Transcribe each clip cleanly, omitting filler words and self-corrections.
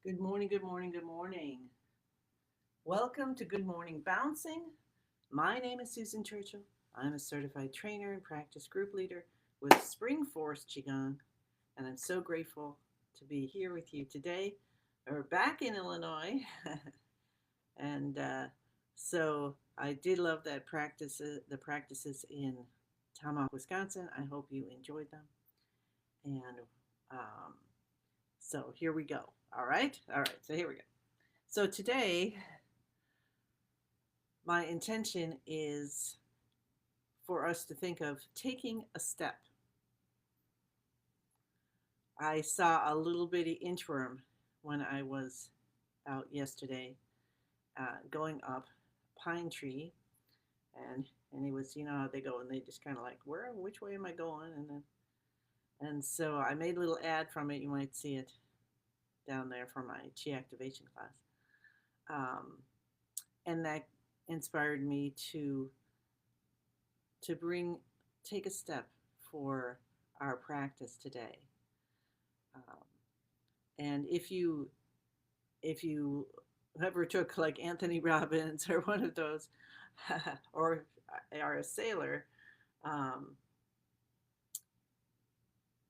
Good morning, good morning, good morning. Welcome to Good Morning Bouncing. My name is Susan Churchill. I'm a certified trainer and practice group leader with Spring Forest Qigong, and I'm so grateful to be here with you today. We're back in Illinois, and so I did love the practices in Tomahawk, Wisconsin. I hope you enjoyed them, and um, so here we go. All right. So here we go. So today my intention is for us to think of taking a step. I saw a little bitty interim when I was out yesterday going up Pine Tree, and it was, how they go, and they just kind of like, which way am I going? And so I made a little ad from it. You might see it down there for my chi activation class, um, and that inspired me to bring take a step for our practice today. Um, and if you ever took like Anthony Robbins or one of those, or are a sailor, um,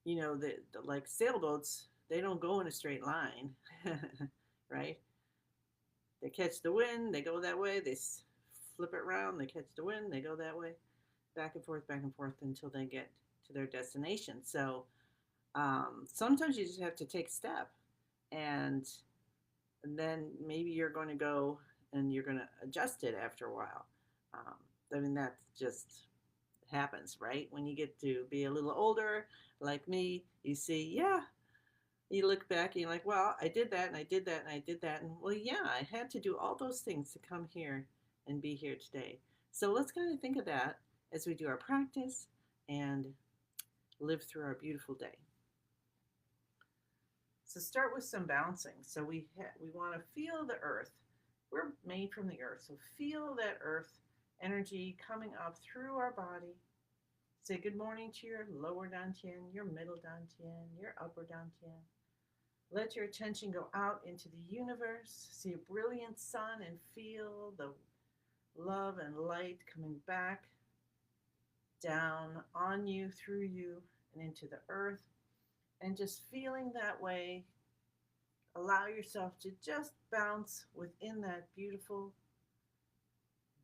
the like sailboats, they don't go in a straight line, right? They catch the wind, they go that way. They flip it around, they catch the wind, they go that way, back and forth until they get to their destination. So sometimes you just have to take a step, and then maybe you're going to go and you're going to adjust it after a while. Um, I mean, that just happens, right? When you get to be a little older, like me, you see, yeah, you look back and you're like, well, I did that and I did that and I did that. And well, yeah, I had to do all those things to come here and be here today. So let's kind of think of that as we do our practice and live through our beautiful day. So start with some bouncing. So we want to feel the earth. We're made from the earth. So feel that earth energy coming up through our body. Say good morning to your lower dantian, your middle dantian, your upper dantian. Let your attention go out into the universe. See a brilliant sun and feel the love and light coming back down on you, through you, and into the earth. And just feeling that way, allow yourself to just bounce within that beautiful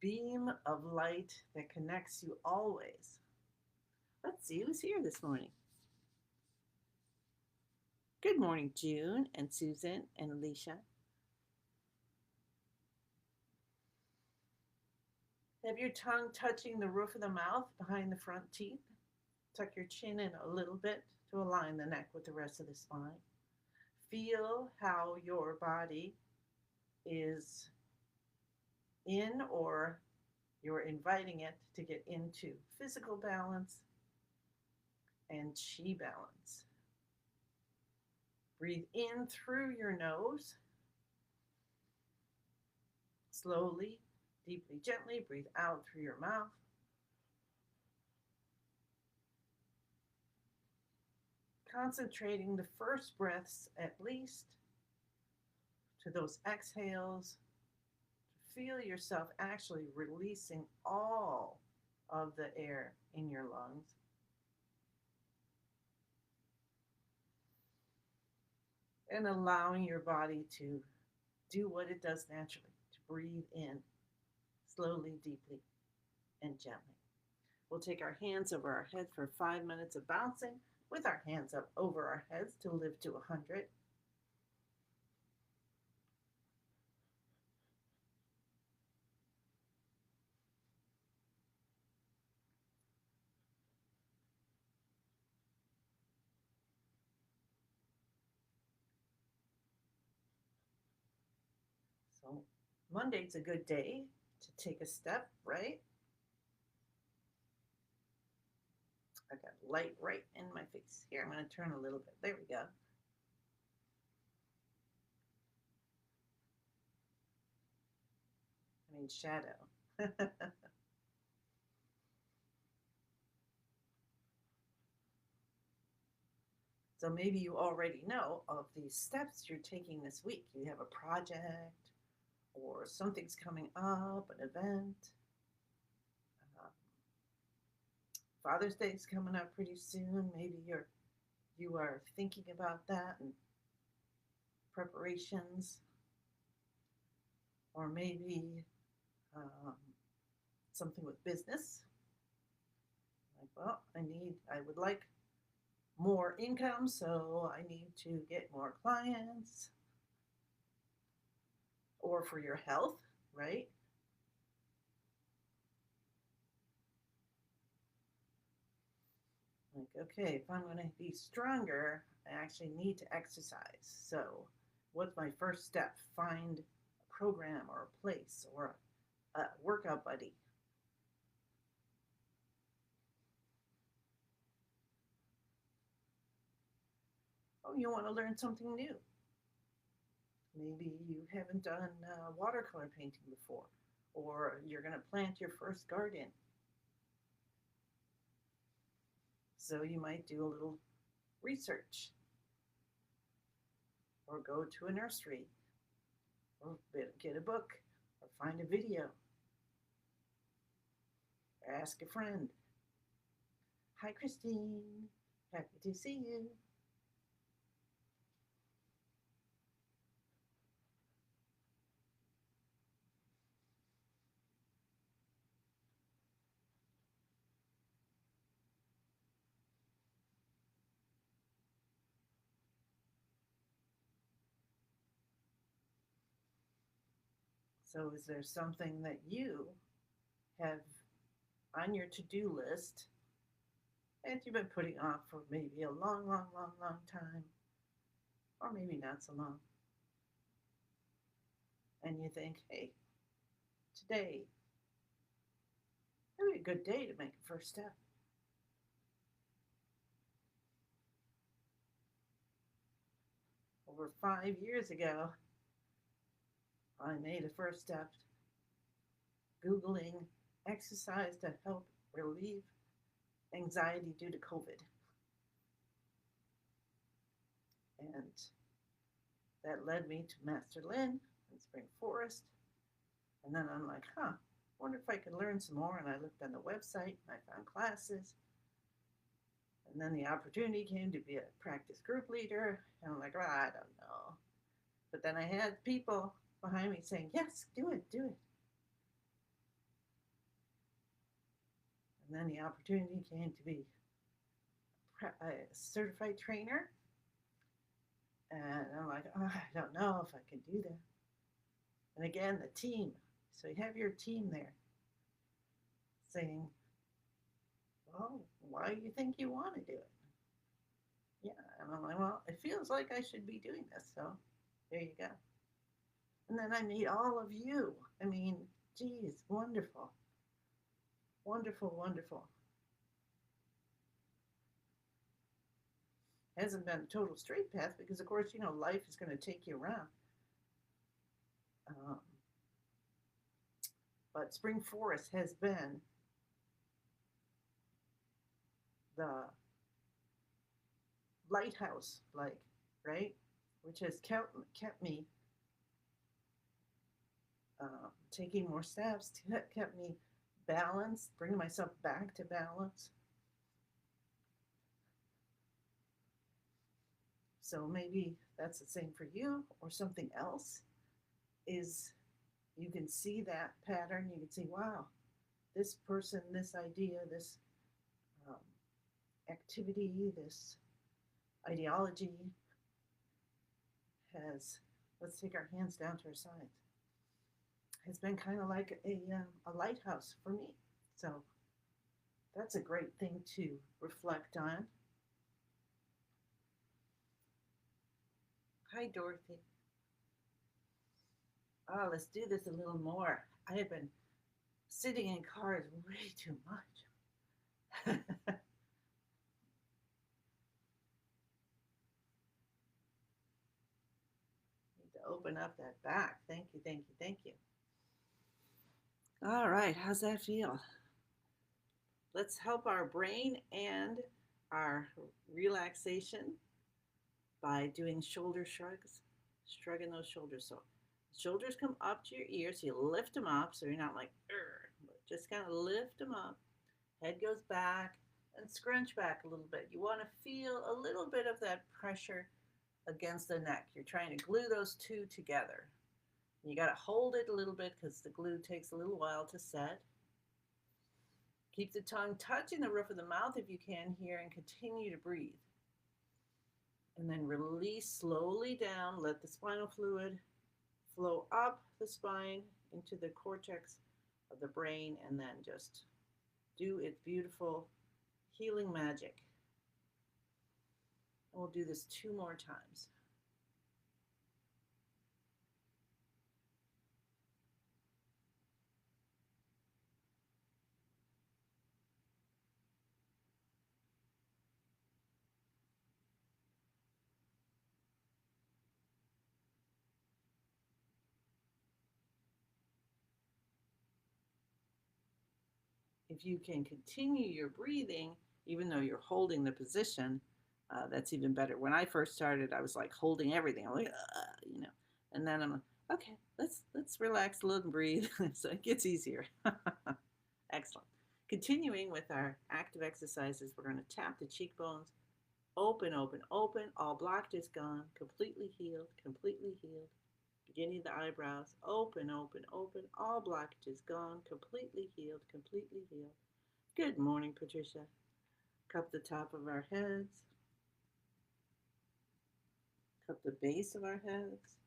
beam of light that connects you always. Let's see who's here this morning. Good morning, June and Susan and Alicia. Have your tongue touching the roof of the mouth behind the front teeth. Tuck your chin in a little bit to align the neck with the rest of the spine. Feel how your body is in, or you're inviting it to get into physical balance and chi balance. Breathe in through your nose. Slowly, deeply, gently, breathe out through your mouth. Concentrating the first breaths at least to those exhales. Feel yourself actually releasing all of the air in your lungs. And allowing your body to do what it does naturally, to breathe in slowly, deeply, and gently. We'll take our hands over our head for 5 minutes of bouncing with our hands up over our heads to live to 100. So Monday's a good day to take a step, right? I got light right in my face. Here, I'm going to turn a little bit. There we go. I mean, shadow. So maybe you already know of these steps you're taking this week. You have a project or something's coming up, an event. Uh, Father's Day is coming up pretty soon. Maybe you are thinking about that and preparations, or maybe um, something with business. Like, well, I would like more income, so I need to get more clients, or for your health, right? Like, okay, if I'm going to be stronger, I actually need to exercise. So, what's my first step? Find a program or a place or a workout buddy. Oh, you want to learn something new. Maybe you haven't done watercolor painting before, or you're going to plant your first garden. So, you might do a little research or go to a nursery or get a book or find a video or ask a friend. Hi, Christine. Happy to see you. So, is there something that you have on your to do list that you've been putting off for maybe a long, long, long, long time, or maybe not so long? And you think, hey, today would be a good day to make a first step. Over 5 years ago, I made a first step Googling exercise to help relieve anxiety due to COVID. And that led me to Master Lynn in Spring Forest. And then I'm like, wonder if I could learn some more. And I looked on the website and I found classes. And then the opportunity came to be a practice group leader. And I'm like, I don't know. But then I had people behind me saying, yes, do it, do it. And then the opportunity came to be a certified trainer. And I'm like, I don't know if I can do that. And again, the team. So you have your team there saying, well, why do you think you want to do it? Yeah. And I'm like, well, it feels like I should be doing this. So there you go. And then I meet all of you. I mean, geez, wonderful. Wonderful, wonderful. Hasn't been a total straight path because, of course, life is going to take you around. Um, but Spring Forest has been the lighthouse, like, right? Which has kept me taking more steps, kept me balanced, bringing myself back to balance. So maybe that's the same for you, or something else is you can see that pattern. You can see, wow, this person, this idea, this um, activity, this ideology has, let's take our hands down to our sides, has been kind of like a lighthouse for me. So that's a great thing to reflect on. Hi, Dorothy. Oh, let's do this a little more. I have been sitting in cars way too much. Need to open up that back. Thank you, thank you, thank you. All right, how's that feel? Let's help our brain and our relaxation by doing shoulder shrugs, shrugging those shoulders. So shoulders come up to your ears. So you lift them up so you're not like, just kind of lift them up. Head goes back and scrunch back a little bit. You want to feel a little bit of that pressure against the neck. You're trying to glue those two together. You got to hold it a little bit because the glue takes a little while to set. Keep the tongue touching the roof of the mouth if you can here and continue to breathe. And then release slowly down. Let the spinal fluid flow up the spine into the cortex of the brain and then just do its beautiful healing magic. And we'll do this 2 more times. If you can continue your breathing, even though you're holding the position, that's even better. When I first started, I was like holding everything. I'm like, and then I'm like, okay, let's relax a little and breathe. So it gets easier. Excellent. Continuing with our active exercises, we're going to tap the cheekbones. Open, open, open. All blocked is gone. Completely healed, completely healed. Beginning of the eyebrows, open, open, open. All blockage is gone, completely healed, completely healed. Good morning, Patricia. Cup the top of our heads. Cup the base of our heads.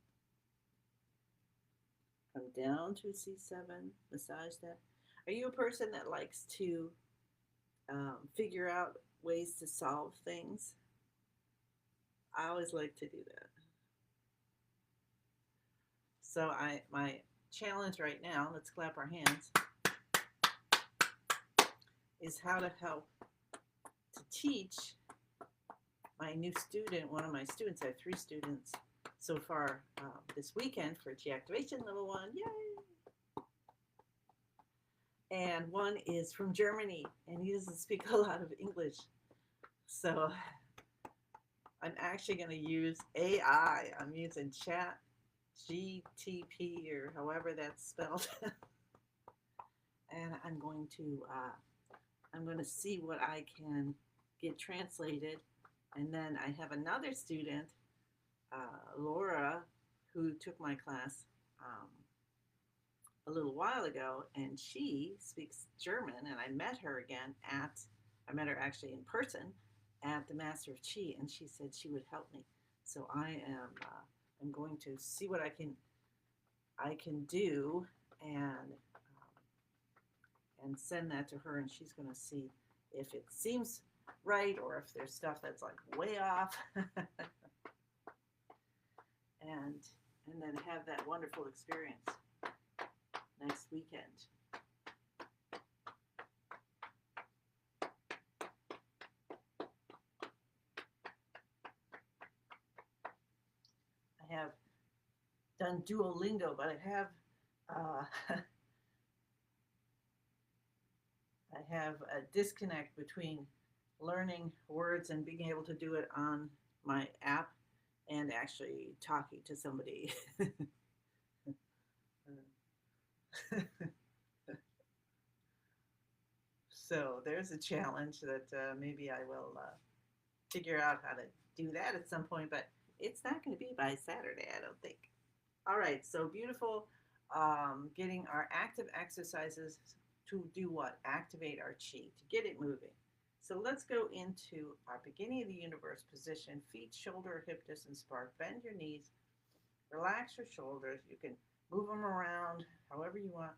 Come down to C7. Massage that. Are you a person that likes to figure out ways to solve things? I always like to do that. So my challenge right now, let's clap our hands, is how to help to teach my new student, one of my students. I have 3 students so far this weekend for Chi Activation Level 1. Yay! And one is from Germany, and he doesn't speak a lot of English. So I'm actually going to use AI. I'm using Chat GTP or however that's spelled. And I'm going to see what I can get translated. And then I have another student, Laura, who took my class a little while ago, and she speaks German. And I met her actually in person at the Master of Chi, and she said she would help me. So I'm going to see what I can do and send that to her, and she's going to see if it seems right or if there's stuff that's like way off. and then have that wonderful experience next weekend. I have done Duolingo, but I have a disconnect between learning words and being able to do it on my app and actually talking to somebody. So there's a challenge that maybe I will figure out how to do that at some point, but it's not going to be by Saturday, I don't think. All right, so beautiful. Getting our active exercises to do what? Activate our chi, to get it moving. So let's go into our beginning of the universe position. Feet, shoulder, hip distance apart. Bend your knees. Relax your shoulders. You can move them around however you want.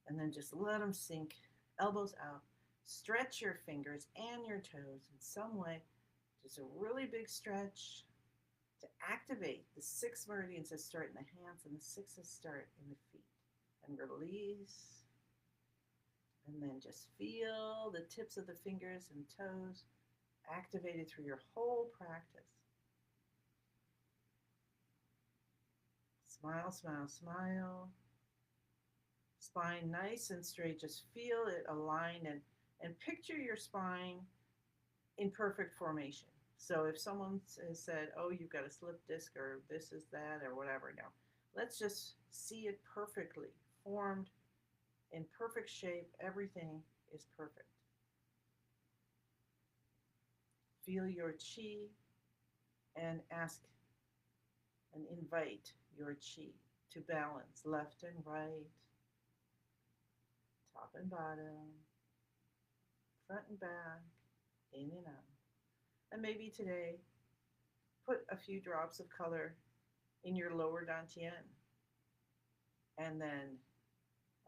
And then just let them sink. Elbows out. Stretch your fingers and your toes in some way. Just a really big stretch to activate the 6 meridians that start in the hands and the 6 that start in the feet. And release. And then just feel the tips of the fingers and toes activated through your whole practice. Smile, smile, smile. Spine nice and straight. Just feel it aligned and picture your spine in perfect formation. So if someone has said, oh, you've got a slip disc or this is that or whatever, no. Let's just see it perfectly formed in perfect shape. Everything is perfect. Feel your chi and ask and invite your chi to balance left and right, top and bottom, front and back, in and out. And maybe today, put a few drops of color in your lower dantian and then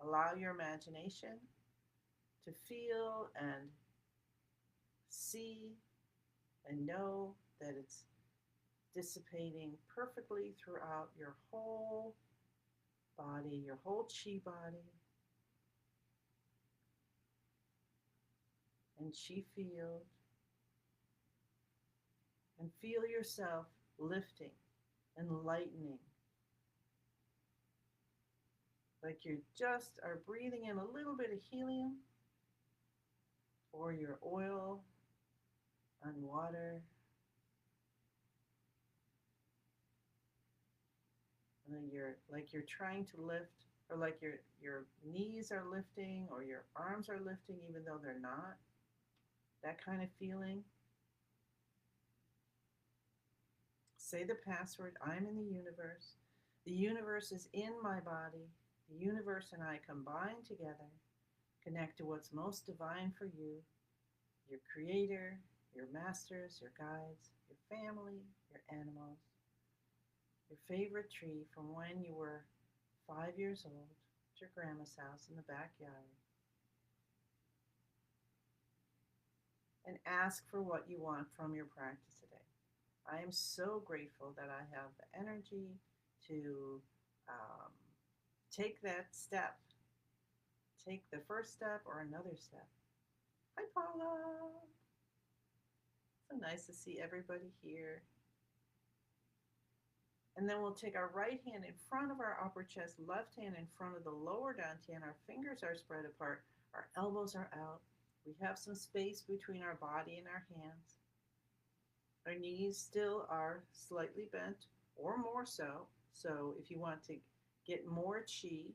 allow your imagination to feel and see and know that it's dissipating perfectly throughout your whole body, your whole chi body and chi field, and feel yourself lifting and lightening, like you just are breathing in a little bit of helium or your oil and water. And you're trying to lift, or like your knees are lifting or your arms are lifting even though they're not. That kind of feeling. Say the password, I'm in the universe. The universe is in my body. The universe and I combine together, connect to what's most divine for you, your creator, your masters, your guides, your family, your animals, your favorite tree from when you were 5 years old at your grandma's house in the backyard, and ask for what you want from your practice today. I am so grateful that I have the energy to um, take that step, take the first step or another step. Hi, Paula. So nice to see everybody here. And then we'll take our right hand in front of our upper chest, left hand in front of the lower dantian. Our fingers are spread apart. Our elbows are out. We have some space between our body and our hands. Our knees still are slightly bent or more so. So if you want to get more chi,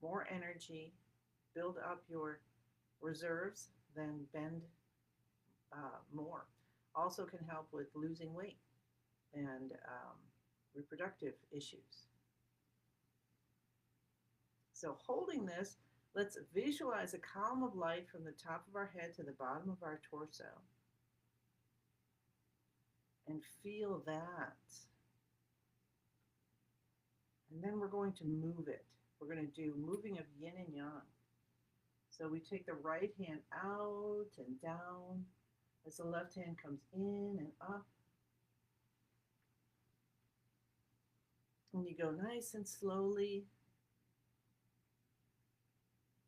more energy, build up your reserves, then bend more. Also can help with losing weight and reproductive issues. So holding this, let's visualize a column of light from the top of our head to the bottom of our torso. And feel that. And then we're going to move it. We're going to do moving of yin and yang. So we take the right hand out and down as the left hand comes in and up. And you go nice and slowly.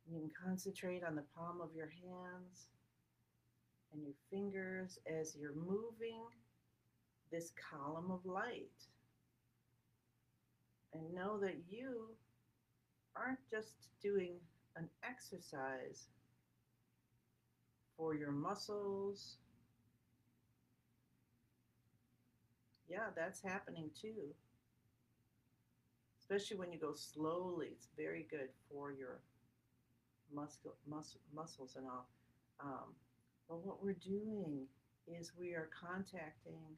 You can concentrate on the palm of your hands and your fingers as you're moving this column of light. And know that you aren't just doing an exercise for your muscles. Yeah, that's happening too. Especially when you go slowly, it's very good for your muscles and all. But what we're doing is we are contacting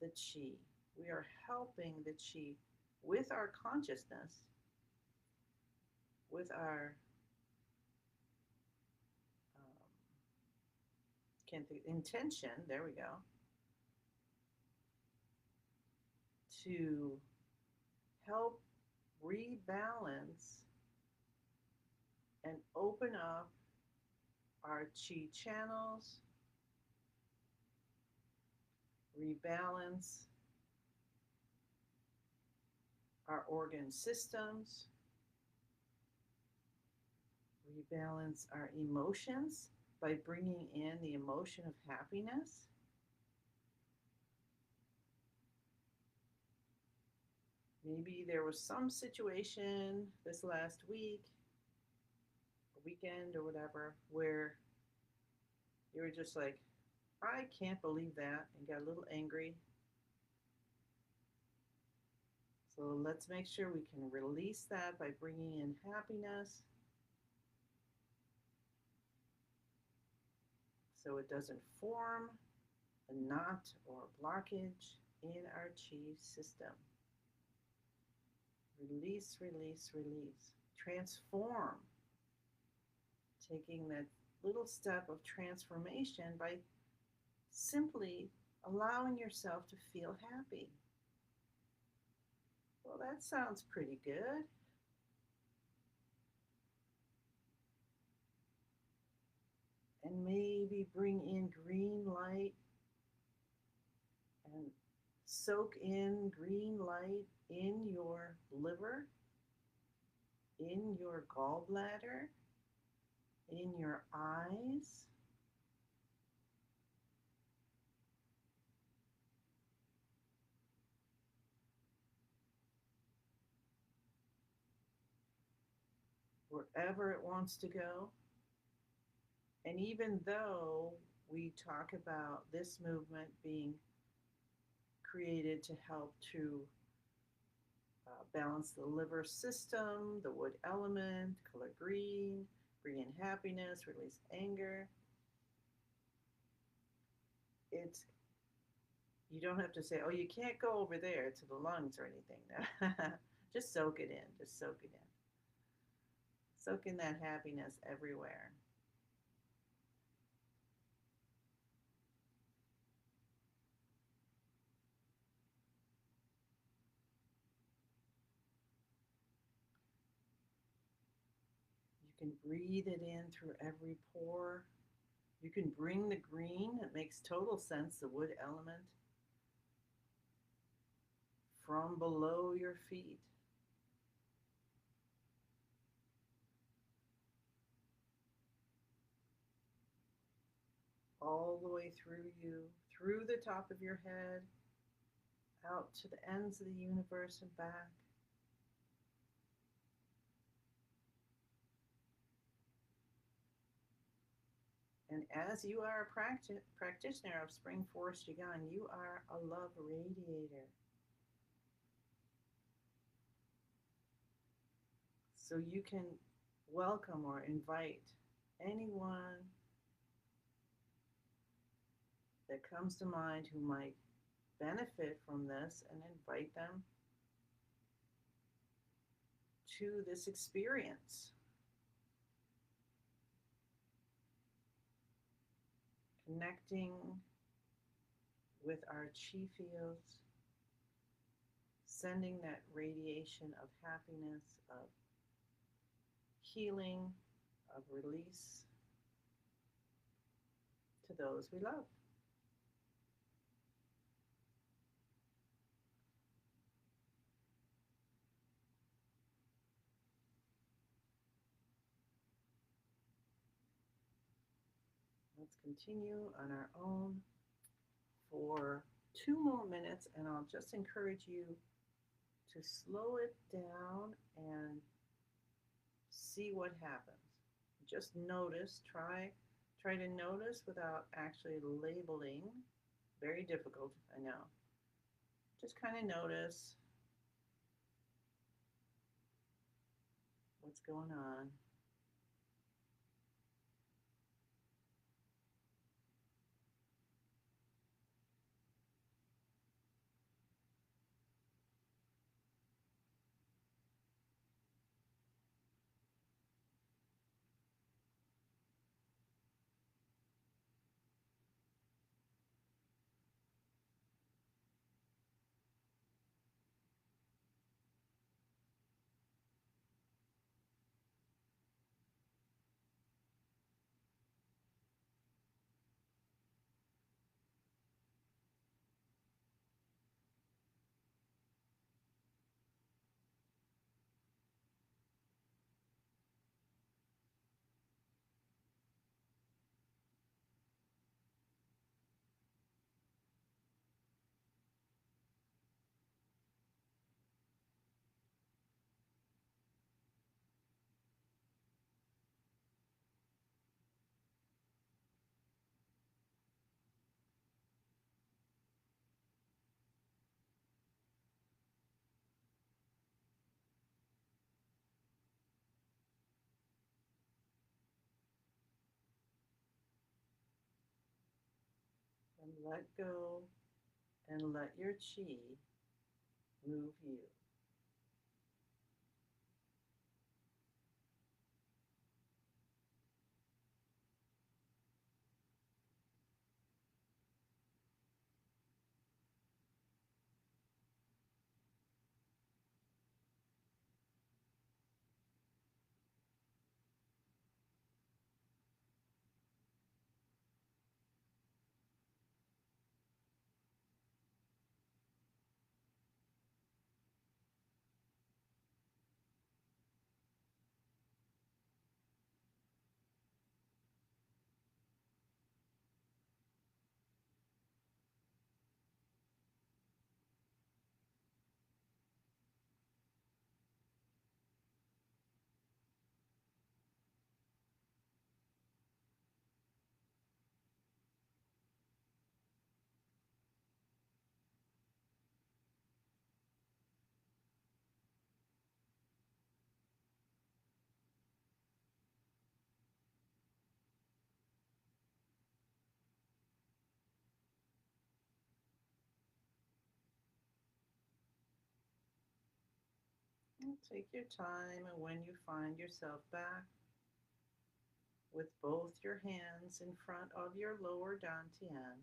the chi. We are helping the chi with our consciousness, with our intention, there we go, to help rebalance and open up our chi channels, rebalance our organ systems, rebalance our emotions by bringing in the emotion of happiness. Maybe there was some situation this last week, a weekend or whatever, where you were just like I can't believe that, and got a little angry. So let's make sure we can release that by bringing in happiness so it doesn't form a knot or a blockage in our chi system. Release, release, release. Transform, taking that little step of transformation by simply allowing yourself to feel happy. Well, that sounds pretty good. And maybe bring in green light and soak in green light in your liver, in your gallbladder, in your eyes. Wherever it wants to go. And even though we talk about this movement being created to help to balance the liver system, the wood element, color green, bring in happiness, release anger, it's you don't have to say, oh, you can't go over there to the lungs or anything. Just soak it in. Just soak it in. Soak in that happiness everywhere. You can breathe it in through every pore. You can bring the green, it makes total sense, the wood element, from below your feet. All the way through you, through the top of your head, out to the ends of the universe and back. And as you are a practitioner of Spring Forest Qigong, you are a love radiator. So you can welcome or invite anyone that comes to mind who might benefit from this and invite them to this experience. Connecting with our chi fields, sending that radiation of happiness, of healing, of release to those we love. Let's continue on our own for 2 more minutes, and I'll just encourage you to slow it down and see what happens. Just notice, try to notice without actually labeling. Very difficult, I know. Just kind of notice what's going on. let go and let your chi move you. And take your time, and when you find yourself back with both your hands in front of your lower dantian,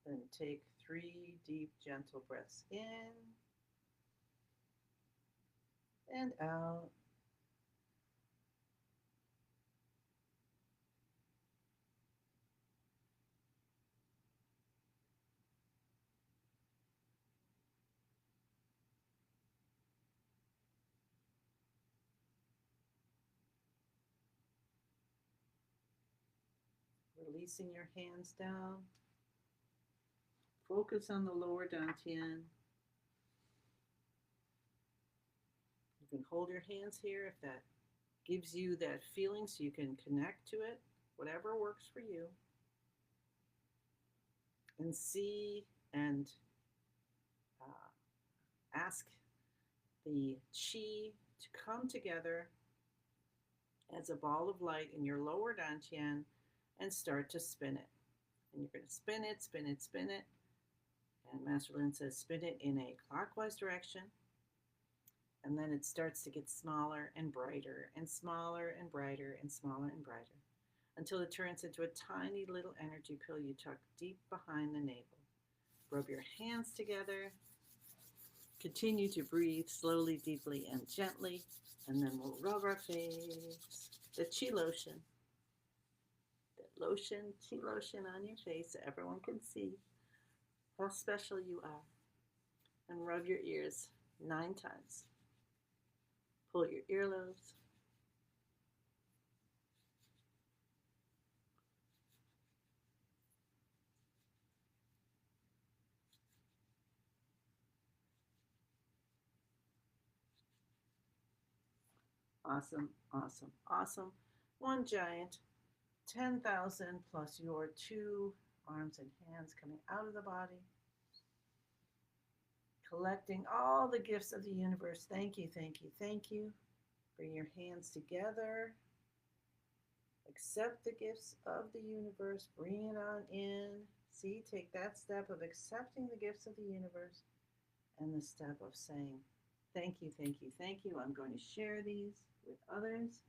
then take 3 deep, gentle breaths in and out. Releasing your hands down. Focus on the lower dantian. You can hold your hands here if that gives you that feeling so you can connect to it, whatever works for you. And see and ask the chi to come together as a ball of light in your lower dantian and start to spin it. And you're going to spin it, spin it, spin it. And Master Lin says spin it in a clockwise direction. And then it starts to get smaller and brighter and smaller and brighter and smaller and brighter until it turns into a tiny little energy pill you tuck deep behind the navel. Rub your hands together. Continue to breathe slowly, deeply, and gently. And then we'll rub our face. The chi lotion. The lotion, chi lotion on your face so everyone can see how special you are. And rub your ears 9 times. Pull your earlobes. Awesome, awesome, awesome. One giant 10,000 plus your 2 arms and hands coming out of the body. Collecting all the gifts of the universe. Thank you, thank you, thank you. Bring your hands together. Accept the gifts of the universe. Bring it on in. See, take that step of accepting the gifts of the universe and the step of saying, thank you, thank you, thank you. I'm going to share these with others.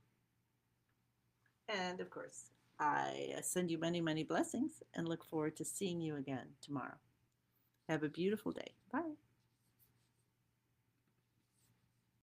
And of course, I send you many, many blessings and look forward to seeing you again tomorrow. Have a beautiful day. Bye.